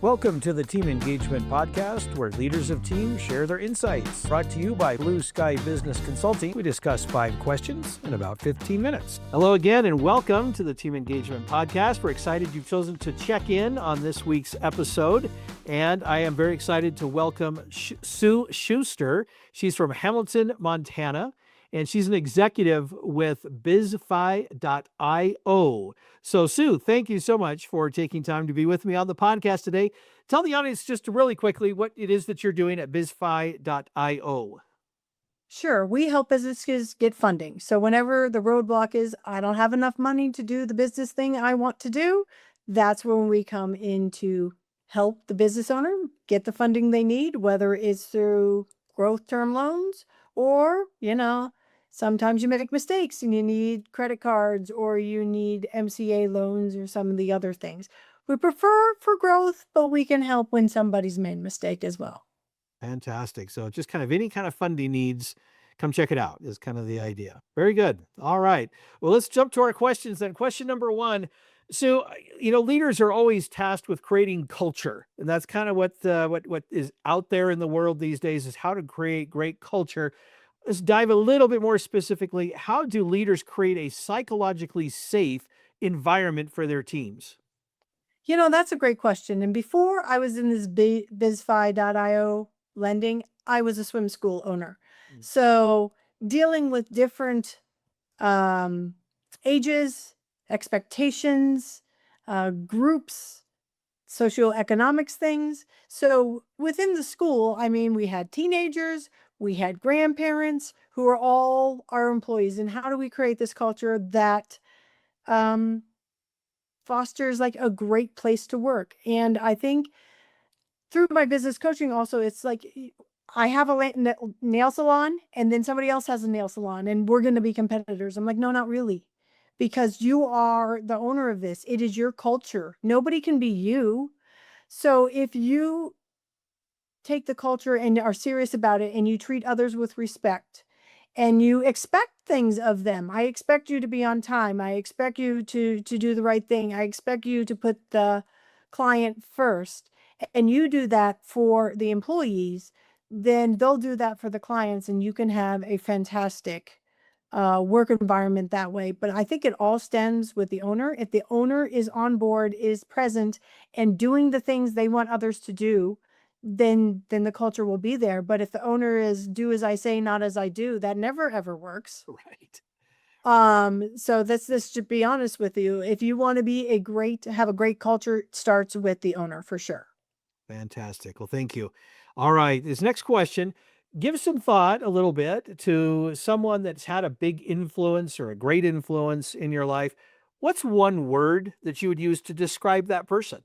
Welcome to the Team Engagement Podcast, where leaders of teams share their insights. Brought to you by Blue Sky Business Consulting. We discuss 5 questions in about 15 minutes. Hello again, and welcome to the Team Engagement Podcast. We're excited you've chosen to check in on this week's episode, and I am very excited to welcome Sue Schuster. She's from Hamilton, Montana, and she's an executive with bizfi.io. So, Sue, thank you so much for taking time to be with me on the podcast today. Tell the audience just really quickly what it is that you're doing at bizfi.io. Sure. We help businesses get funding. So whenever the roadblock is, I don't have enough money to do the business thing I want to do, that's when we come in to help the business owner get the funding they need, whether it's through growth term loans or, sometimes you make mistakes and you need credit cards or you need MCA loans or some of the other things. We prefer for growth, but we can help when somebody's made a mistake as well. Fantastic. So just kind of any kind of funding needs, come check it out is kind of the idea. Very good. All right. Well, let's jump to our questions then. Question number 1. So, leaders are always tasked with creating culture, and that's kind of what is out there in the world these days is how to create great culture. Let's dive a little bit more specifically. How do leaders create a psychologically safe environment for their teams? That's a great question. And before I was in this bizfi.io lending, I was a swim school owner. So dealing with different ages, expectations, groups, socioeconomics things. So within the school, we had teenagers, we had grandparents who are all our employees. And how do we create this culture that fosters like a great place to work? And I think through my business coaching also, it's like I have a nail salon and then somebody else has a nail salon and we're going to be competitors. I'm like, no, not really, because you are the owner of this. It is your culture. Nobody can be you. So if you take the culture and are serious about it and you treat others with respect and you expect things of them. I expect you to be on time. I expect you to do the right thing. I expect you to put the client first. And you do that for the employees, then they'll do that for the clients and you can have a fantastic work environment that way. But I think it all stems with the owner. If the owner is on board, is present and doing the things they want others to do, then the culture will be there. But if the owner is do as I say, not as I do, that never ever works. Right. So let's to be honest with you. If you want to have a great culture, it starts with the owner for sure. Fantastic. Well, thank you. All right. This next question, give some thought a little bit to someone that's had a big influence or a great influence in your life. What's one word that you would use to describe that person?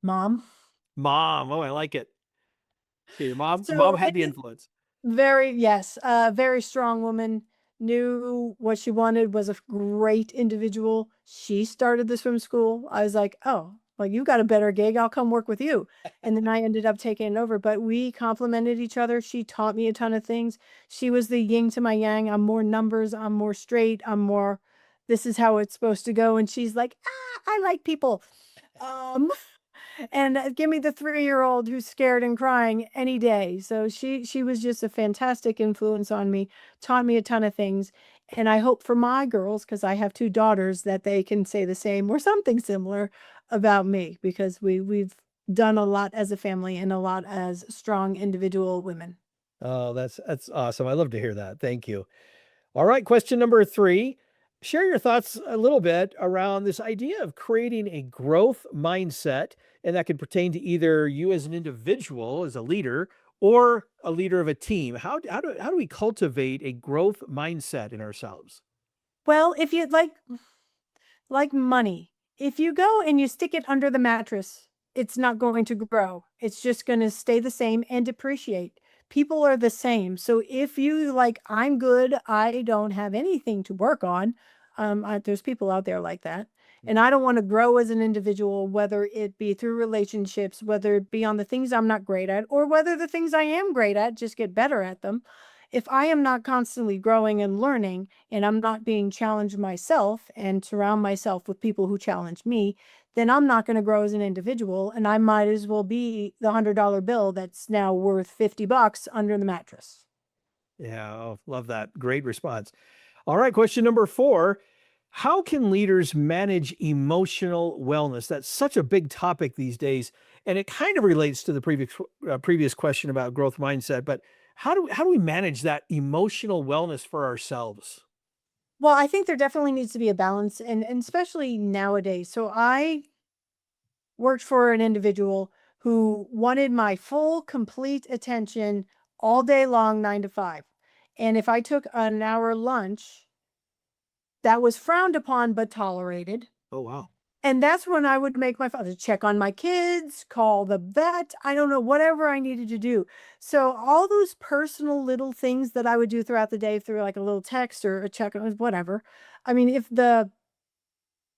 Mom. Mom. Oh, I like it. Okay, mom So had the influence. very strong woman, knew what she wanted, was a great individual. She started the swim school. I was like, oh, well, you got a better gig. I'll come work with you. And then I ended up taking it over, but we complemented each other. She taught me a ton of things. She was the yin to my yang. I'm more numbers. I'm more straight. This is how it's supposed to go. And she's like, I like people. And give me the 3-year-old who's scared and crying any day. So she was just a fantastic influence on me, taught me a ton of things. And I hope for my girls, because I have 2 daughters, that they can say the same or something similar about me, because we've done a lot as a family and a lot as strong individual women. Oh, that's awesome. I love to hear that. Thank you. All right. Question number 3. Share your thoughts a little bit around this idea of creating a growth mindset, and that could pertain to either you as an individual, as a leader, or a leader of a team. How do we cultivate a growth mindset in ourselves? Well, if you'd like money, if you go and you stick it under the mattress, it's not going to grow. It's just going to stay the same and depreciate. People are the same. So if you I'm good, I don't have anything to work on. There's people out there like that. And I don't want to grow as an individual, whether it be through relationships, whether it be on the things I'm not great at, or whether the things I am great at, just get better at them. If I am not constantly growing and learning, and I'm not being challenged myself and surround myself with people who challenge me, then I'm not going to grow as an individual, and I might as well be the $100 bill that's now worth $50 under the mattress. Yeah, oh, love that. Great response. All right, question number 4. How can leaders manage emotional wellness? That's such a big topic these days, and it kind of relates to the previous question about growth mindset. But how do we manage that emotional wellness for ourselves? Well, I think there definitely needs to be a balance, and especially nowadays. So I worked for an individual who wanted my full, complete attention all day long, 9 to 5. And if I took an hour lunch, that was frowned upon but tolerated. Oh wow. And that's when I would make my father check on my kids, call the vet, I don't know, whatever I needed to do. So all those personal little things that I would do throughout the day through like a little text or a check on whatever. I mean, if the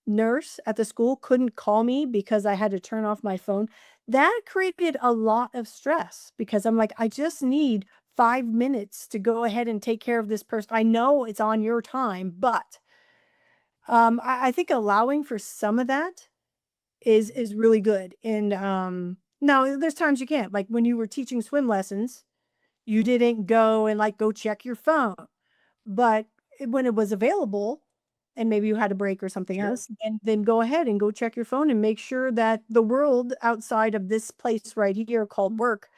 nurse at the school couldn't call me because I had to turn off my phone, that created a lot of stress because I'm like, I just need 5 minutes to go ahead and take care of this person. I know it's on your time, but I think allowing for some of that is really good. And now there's times you can't. Like when you were teaching swim lessons, you didn't go and like go check your phone. But when it was available and maybe you had a break or something Sure. else, then go ahead and go check your phone and make sure that the world outside of this place right here called work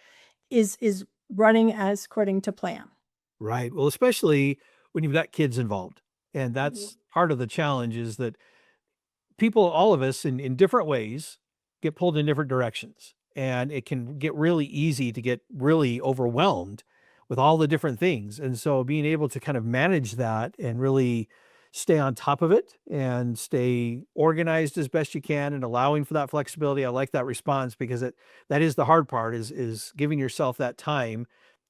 is running as according to plan. Right. Well, especially when you've got kids involved. And Mhm. that's part of the challenge is that people, all of us in different ways, get pulled in different directions. And it can get really easy to get really overwhelmed with all the different things. And so being able to kind of manage that and really stay on top of it and stay organized as best you can and allowing for that flexibility. I like that response because that is the hard part is giving yourself that time.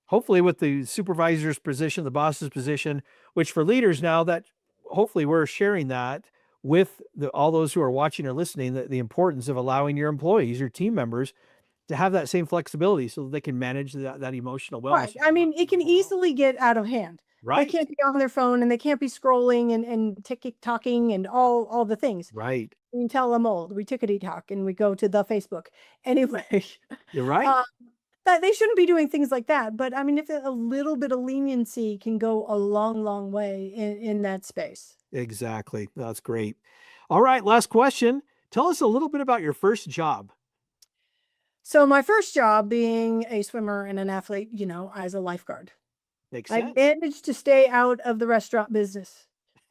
Hopefully with the supervisor's position, the boss's position, which for leaders now that hopefully we're sharing that with all those who are watching or listening, the importance of allowing your employees, your team members, to have that same flexibility so that they can manage that emotional Right. wellness. I mean, it can easily get out of hand. They Right. can't be on their phone and they can't be scrolling and tick-tocking and all the things. Right. We can tell them old. We tickety talk and we go to the Facebook. Anyway, You're right. uh, that they shouldn't be doing things like that. But I mean, if a little bit of leniency can go a long, long way in that space. Exactly. That's great. All right. Last question. Tell us a little bit about your first job. So my first job being a swimmer and an athlete, as a lifeguard. Makes I sense. managed to stay out of the restaurant business,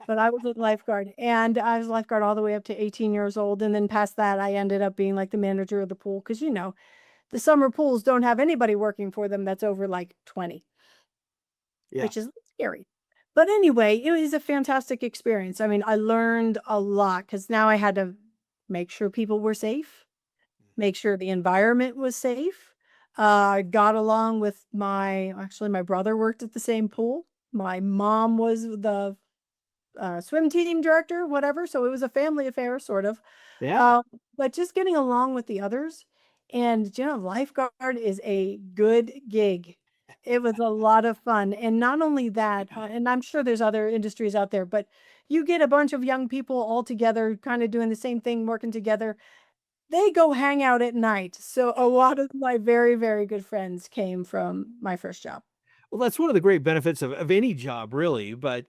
but I was a lifeguard, and I was a lifeguard all the way up to 18 years old, and then past that, I ended up being, like, the manager of the pool because the summer pools don't have anybody working for them that's over, like, 20, Yeah. which is scary. But anyway, it was a fantastic experience. I mean, I learned a lot because now I had to make sure people were safe, make sure the environment was safe. I got along with my brother worked at the same pool. My mom was the swim team director, whatever. So it was a family affair, sort of. Yeah. Um, but just getting along with the others. And, lifeguard is a good gig. It was a lot of fun. And not only that, and I'm sure there's other industries out there, but you get a bunch of young people all together, kind of doing the same thing, working together. They go hang out at night. So a lot of my very, very good friends came from my first job. Well, that's one of the great benefits of any job, really. But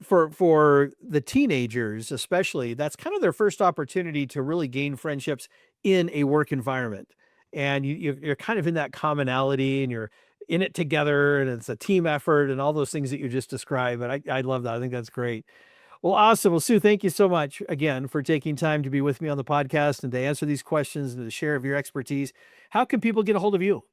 for the teenagers, especially, that's kind of their first opportunity to really gain friendships in a work environment. And you're kind of in that commonality and you're in it together and it's a team effort and all those things that you just described. And I love that. I think that's great. Well, awesome. Well, Sue, thank you so much again for taking time to be with me on the podcast and to answer these questions and to share of your expertise. How can people get a hold of you?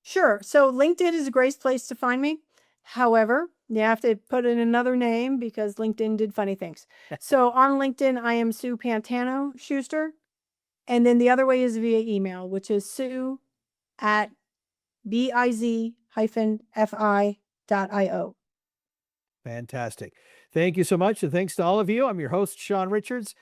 Sure. So LinkedIn is a great place to find me. However, you have to put in another name because LinkedIn did funny things. So on LinkedIn, I am Sue Pantano Schuster. And then the other way is via email, which is Sue at biz-fi.io. Fantastic. Thank you so much. And thanks to all of you. I'm your host, Shawn Richards.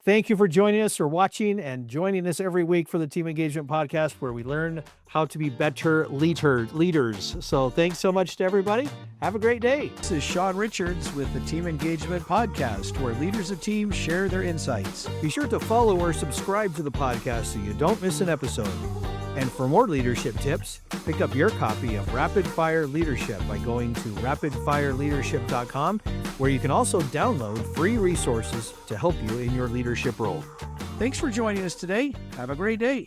Thank you for joining us or watching and joining us every week for the Team Engagement Podcast, where we learn how to be better leaders. So thanks so much to everybody. Have a great day. This is Shawn Richards with the Team Engagement Podcast, where leaders of teams share their insights. Be sure to follow or subscribe to the podcast so you don't miss an episode. And for more leadership tips, pick up your copy of Rapid Fire Leadership by going to rapidfireleadership.com, where you can also download free resources to help you in your leadership role. Thanks for joining us today. Have a great day.